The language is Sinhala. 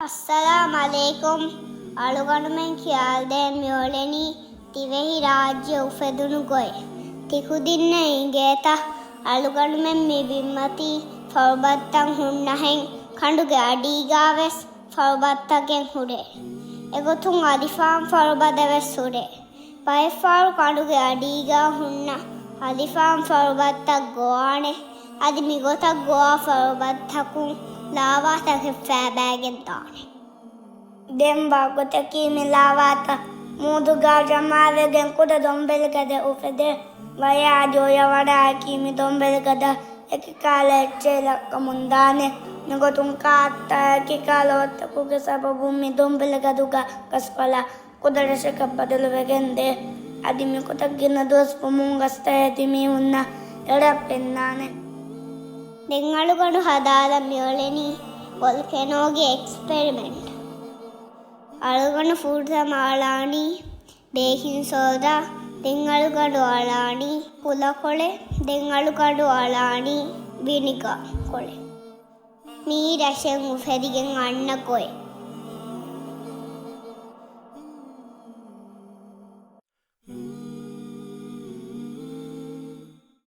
Assalamualaikum. Aluganumen kiyalden myoleni Dhivehi Raajje ufedunu goy. Tikudinne ingeta aluganumen mi bimmati forbattan hunnahen kanduge adigaves forbattagen hude. Egotun adifam forbadeves hude. Paifaru kanduge adiga hunna adifam forbattak goane adi migotak goa forbattakun ලාවාතක ෆෑබෑගෙන් තානේ දෙම්බා ගොතකී මිලාවාත මූදුගා ජමාවගෙන් කුඩ දොම්බෙල්ගද උපෙද වයා ජෝය වඩා කීමි දොම්බෙල්ගද එකි කාලෙච්චේ ලක්ක මුන්දානේ නගොතුන් කාත්තා එකි කාලොත්තකුගේ සබබුම්මි දොම්බෙල්ගදුගා කස්පලා කුදරශක බදලුවගෙන්දේ අදිමි කොතක් ගෙන දොස් පුමුන් ගස්ත ඇතිමි උන්න එඩක් පෙන්නානේ දෙංගලුගඩු හදාල මියොලෙනි වොල්කනෝගේ එක්ස්පෙරිමෙන්ට් අලුගඩු ෆුඩ් සමාලානි බේකින් සෝදා දෙංගලුගඩු ආලානි පුලකොලෙ දෙංගලුගඩු ආලානි විනිගා කොලෙ මී රැෂෙන් උෆෙදිගෙන් අන්න කොයි